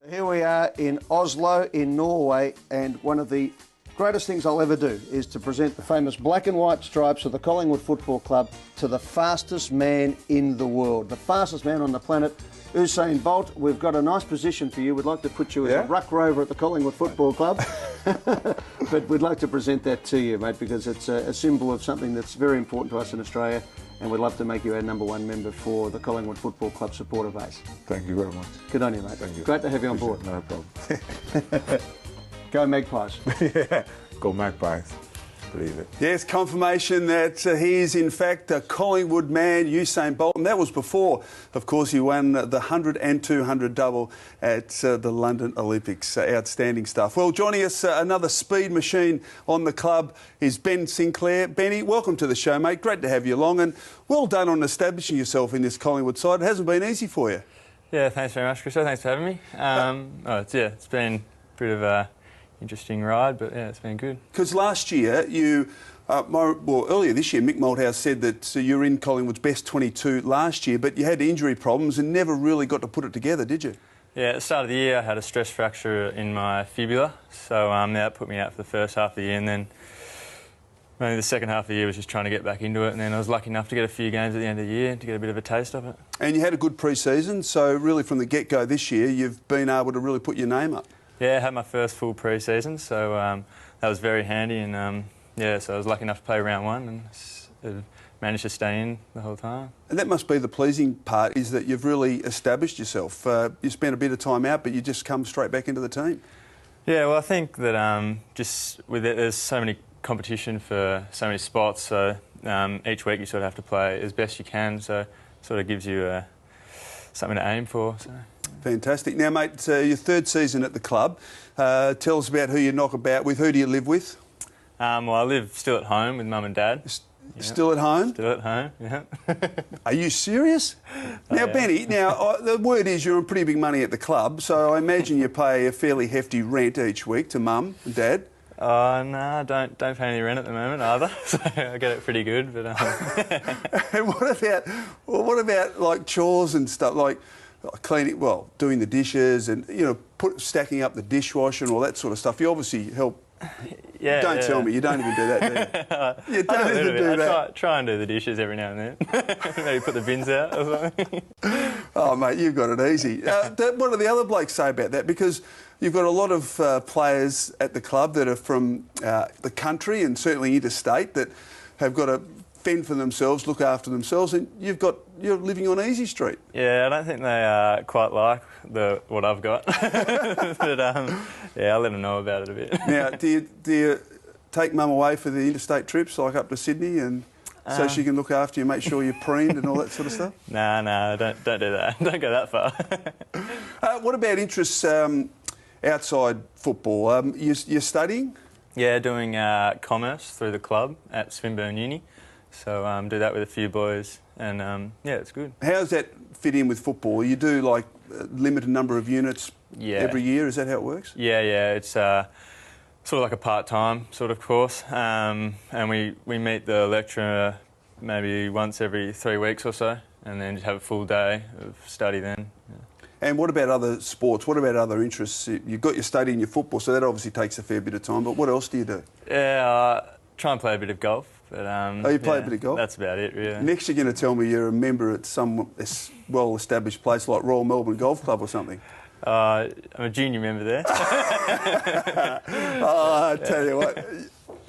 Here we are in Oslo in Norway, and one of the greatest things I'll ever do is to present the famous black and white stripes of the Collingwood Football Club to the fastest man in the world, the fastest man on the planet, Usain Bolt. We've got a nice position for you. We'd like to put you as a ruck rover at the Collingwood Football Club, but we'd like to present that to you, mate, because it's a symbol of something that's very important to us in Australia, and we'd love to make you our #1 member for the Collingwood Football Club supporter base. Thank you very much. Good on you, mate. Thank you. Great to have you on board. No problem. Go Magpies. Yeah, go Magpies. Believe it. Yes, confirmation that he is in fact a Collingwood man, Usain Bolt, and that was before, of course, he won the 100 and 200 double at the London Olympics. Outstanding stuff. Well, joining us, another speed machine on the club is Ben Sinclair. Benny, welcome to the show, mate. Great to have you along, and well done on establishing yourself in this Collingwood side. It hasn't been easy for you. Yeah, thanks very much, Chris. Thanks for having me. It's been a bit of a interesting ride, but yeah, it's been good. Because last year, earlier this year, Mick Malthouse said that you were in Collingwood's best 22 last year, but you had injury problems and never really got to put it together, did you? Yeah, at the start of the year, I had a stress fracture in my fibula, so that put me out for the first half of the year, and then mainly the second half of the year was just trying to get back into it, and then I was lucky enough to get a few games at the end of the year to get a bit of a taste of it. And you had a good pre-season, so really from the get-go this year, you've been able to really put your name up. Yeah, I had my first full pre-season, so that was very handy, and so I was lucky enough to play round one and managed to stay in the whole time. And that must be the pleasing part, is that you've really established yourself. You spent a bit of time out, but you just come straight back into the team. Yeah, well, I think that just with it, there's so many competition for so many spots, so each week you sort of have to play as best you can, so it sort of gives you something to aim for. So. Fantastic. Now, mate, your third season at the club. Tell us about who you knock about with. Who do you live with? Well, I live still at home with Mum and Dad. Still at home? Still at home, yeah. Are you serious? Now, Benny, the word is you're on pretty big money at the club, so I imagine you pay a fairly hefty rent each week to Mum and Dad. Oh, no, don't pay any rent at the moment either, so I get it pretty good. But And what about like chores and stuff, like cleaning, well, doing the dishes and, you know, stacking up the dishwasher and all that sort of stuff? You obviously help. Yeah. Don't tell me you don't even do that, do you? You don't even do that. Try and do the dishes every now and then. Maybe put the bins out or something. Oh, mate, you've got it easy. What do the other blokes say about that? Because you've got a lot of players at the club that are from the country and certainly interstate that have got to fend for themselves, look after themselves, and you're living on Easy Street. Yeah, I don't think they quite like what I've got, but yeah, I'll let them know about it a bit. Now, do you take Mum away for the interstate trips, like up to Sydney, and so she can look after you, make sure you're preened and all that sort of stuff? No, don't do that. Don't go that far. What about interests outside football? You're studying? Yeah, doing commerce through the club at Swinburne Uni. So do that with a few boys, and yeah, it's good. How does that fit in with football? You do like a limited number of units every year. Is that how it works? Yeah. It's sort of like a part-time sort of course, and we meet the lecturer maybe once every 3 weeks or so, and then just have a full day of study then. Yeah. And what about other sports? What about other interests? You've got your study and your football, so that obviously takes a fair bit of time. But what else do you do? Yeah, try and play a bit of golf. But, you play a bit of golf? That's about it, really. Next you're going to tell me you're a member at some well-established place like Royal Melbourne Golf Club or something. I'm a junior member there. Oh, I tell you what,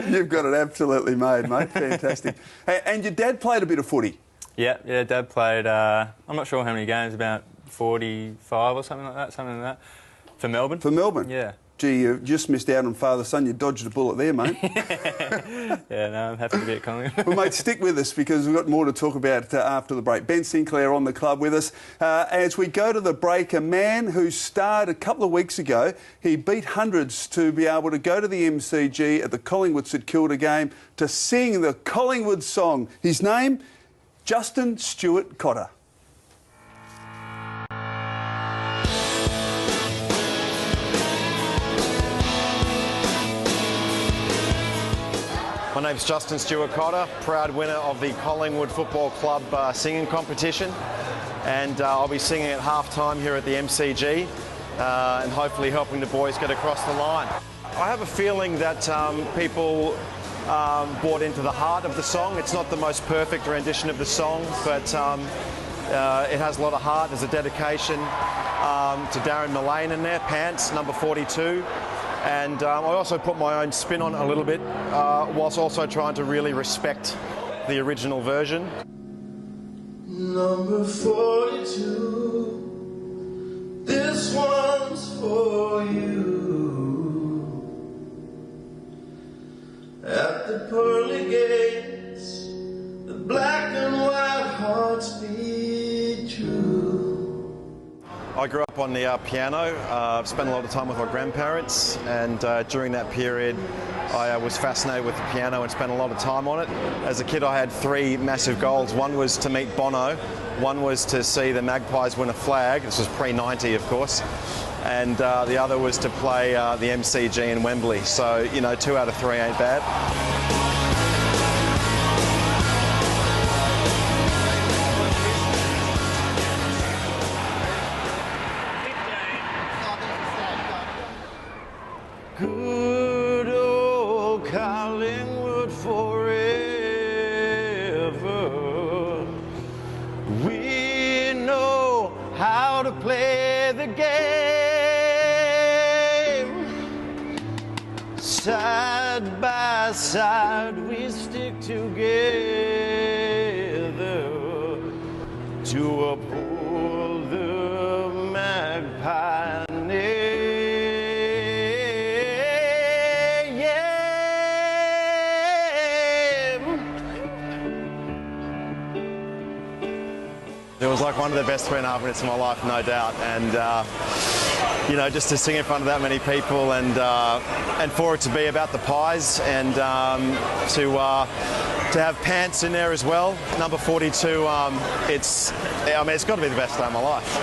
you've got it absolutely made, mate. Fantastic. And your dad played a bit of footy? Yeah, Dad played, I'm not sure how many games, about 45 or something like that. For Melbourne. For Melbourne? Yeah. Gee, you just missed out on father-son. You dodged a bullet there, mate. Yeah, no, I'm happy to be at Collingwood. Well, mate, stick with us because we've got more to talk about after the break. Ben Sinclair on the club with us. As we go to the break, a man who starred a couple of weeks ago, he beat hundreds to be able to go to the MCG at the Collingwood-St Kilda game to sing the Collingwood song. His name, Justin Stewart Cotter. My name's Justin Stewart Cotter, proud winner of the Collingwood Football Club singing competition, and I'll be singing at half-time here at the MCG. and hopefully helping the boys get across the line. I have a feeling that people bought into the heart of the song. It's not the most perfect rendition of the song, but it has a lot of heart. There's a dedication to Darren Mullane in there, Pants, number 42. And I also put my own spin on it a little bit, whilst also trying to really respect the original version. Number 42, this one's for you. At the pearly gates, the black and white hearts beat true. I grew up on the piano. I've spent a lot of time with my grandparents, and during that period I was fascinated with the piano and spent a lot of time on it. As a kid I had three massive goals. One was to meet Bono, one was to see the Magpies win a flag, this was pre-90 of course, and the other was to play the MCG in Wembley. So, you know, 2 out of 3 ain't bad. Good old Collingwood forever. We know how to play the game. Side by side we stick together to uphold the Magpie name. It was like one of the best 3.5 minutes of my life, no doubt, and you know, just to sing in front of that many people, and for it to be about the Pies, and to have Pants in there as well, number 42. It's got to be the best day of my life.